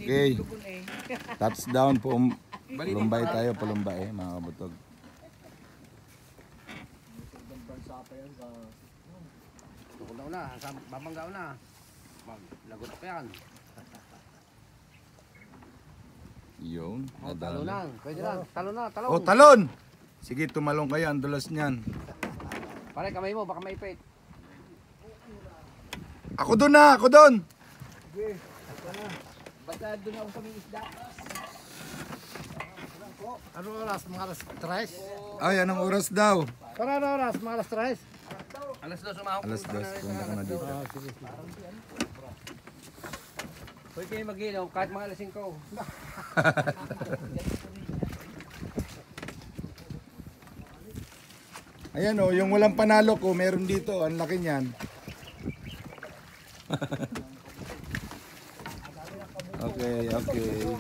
Okay. Touchdown po. Pulumbay tayo, pulumbay mga kabutog. Tukunaw na, babanggaw na. Lagot pa yan. Yun. Talon na, pwede na. Talon na, talon. Oh, talon! Sige, tumalong kayo. Ang dulas niyan. Pare, kamay mo, baka maipit. Ako doon na! Ako doon! Sige, basta doon ako sa may isda. Ano oras? Mga alas 3? Ay, anong oras daw? Para ano oras? Mga alas 3? Alas 2 sumahok. Alas 2, punta ko na dito. Pwede kayo mag-ilaw kahit mga alas 5. Ayan o, yung walang panalo ko, meron dito. Ang laki niyan. Okay, okay.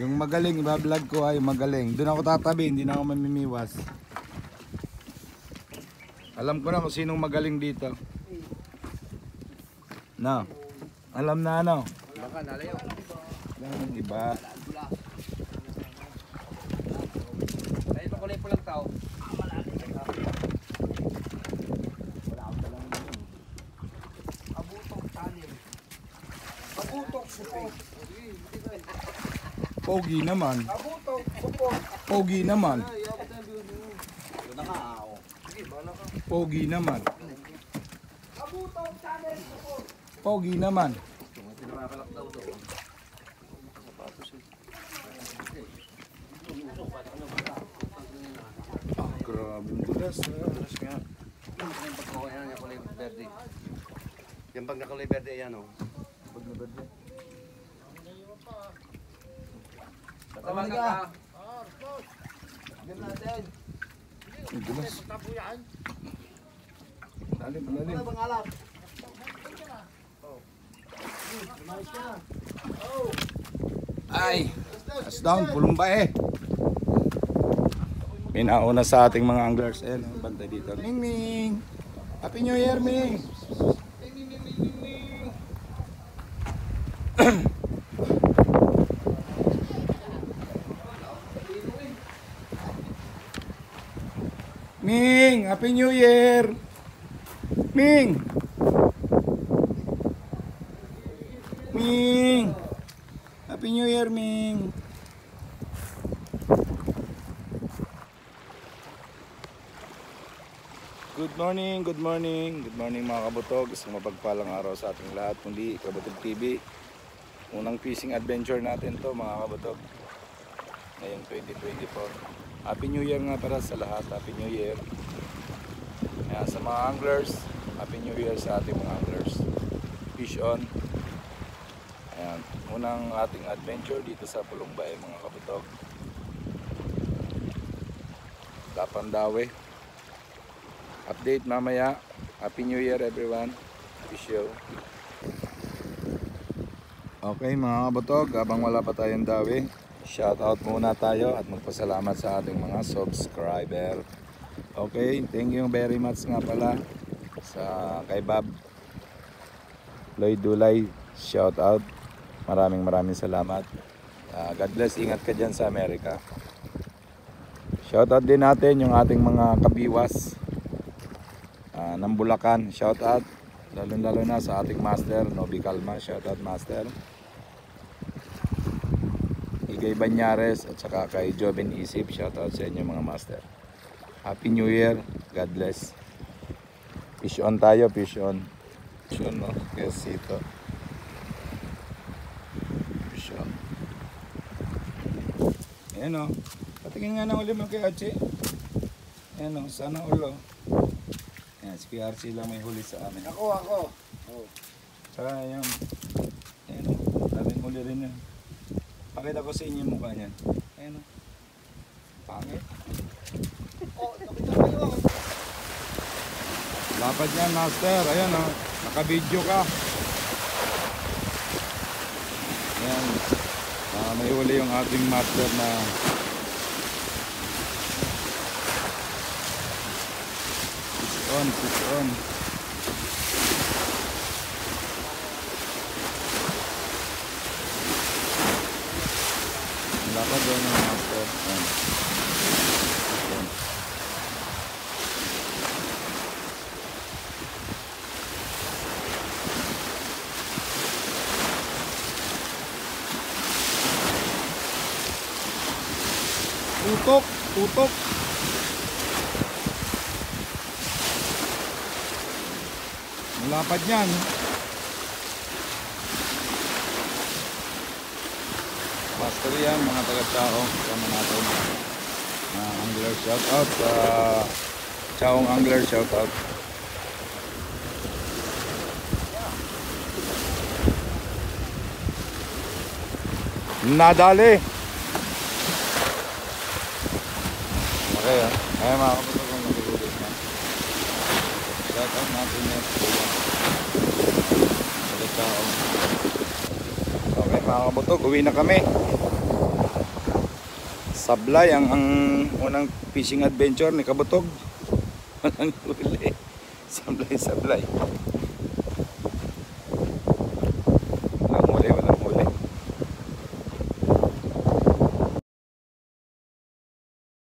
Yung magaling, ibablog ko ay magaling. Doon ako tatabi, hindi na ako mamimiwas. Alam ko na kung sinong magaling dito. No. Alam na ano. Baka nalayo. Yung iba. Ay, pakulay po lang tao. Abutong tanim. Abutong supot. Pogi naman. Abutong supot. Pogi naman. Pogi naman. Abutong tanim supot. Pogi naman. Ah, grabe ang dulas. Dulas nga. Yung pagkakuha yan, yung kulay verde. Yung pag nakulay verde, yan o. Pag na verde. Tama ka. Ang dulas. Lalim, lalim. Ay, touchdown, pulumba eh. Pinauna sa ating mga anglers. Ayan, bantay dito. Ming Ming! Happy New Year, Ming! Ming! Happy New Year! Ming! Ming! Happy New Year, Ming! Good morning, good morning, good morning mga kabutog. Isang mapagpalang araw sa ating lahat. Muli, Kabutog TV. Unang fishing adventure natin to mga kabutog. Ngayong 2024. Happy New Year nga para sa lahat. Happy New Year. Ayan, sa mga anglers, Happy New Year sa ating mga anglers. Fish on. Ayan, unang ating adventure dito sa Pulumbay mga kabutog. Lapandawe. Update mamaya. Happy New Year everyone. Wish you. Okay mga kabutog, habang wala pa tayong dawi, shout out muna tayo at magpasalamat sa ating mga subscriber. Okay, thank you very much nga pala sa kay Bob Lloyd Dulay. Shout out. Maraming salamat. God bless, ingat ka dyan sa Amerika. Shout out din natin yung ating mga kabiwas ng Bulacan. Shout out lalo na sa ating master Nobi Calma. Shout out master Igay Banyares at saka kay Joven Isip. Shout out sa inyo mga master. Happy New Year. God bless. Fish on tayo, fish on. Fish on, no? Quesito. Fish on. Ayan o. Patingin nga ng uli mo kay Achi. Ayan o, sana ulo. Ayan, si PRC lang may huli sa amin. Ako. Oh. Saka ayan. Ayan o, daming huli rin yun. Pakita ko sa inyo yung mukha niyan. Ayan o. Pangit. Lapad yan master. Ayan o, naka-video ka. Ayan. May huli yung ating master na fish on. tutok, tutok. Malapad yan. Pastor yan, mga taga-Chao. Kasama natin. Angler shoutout sa Chaong Angler shoutout. Nadali. Okay ah. Ay mga kapatid kung nagulog na. Shoutout natin yan. Taga-Chao. Okay mga kabutog, uwi na kami. Sablay ang unang fishing adventure ni Kabutog. Walang huli. Sablay.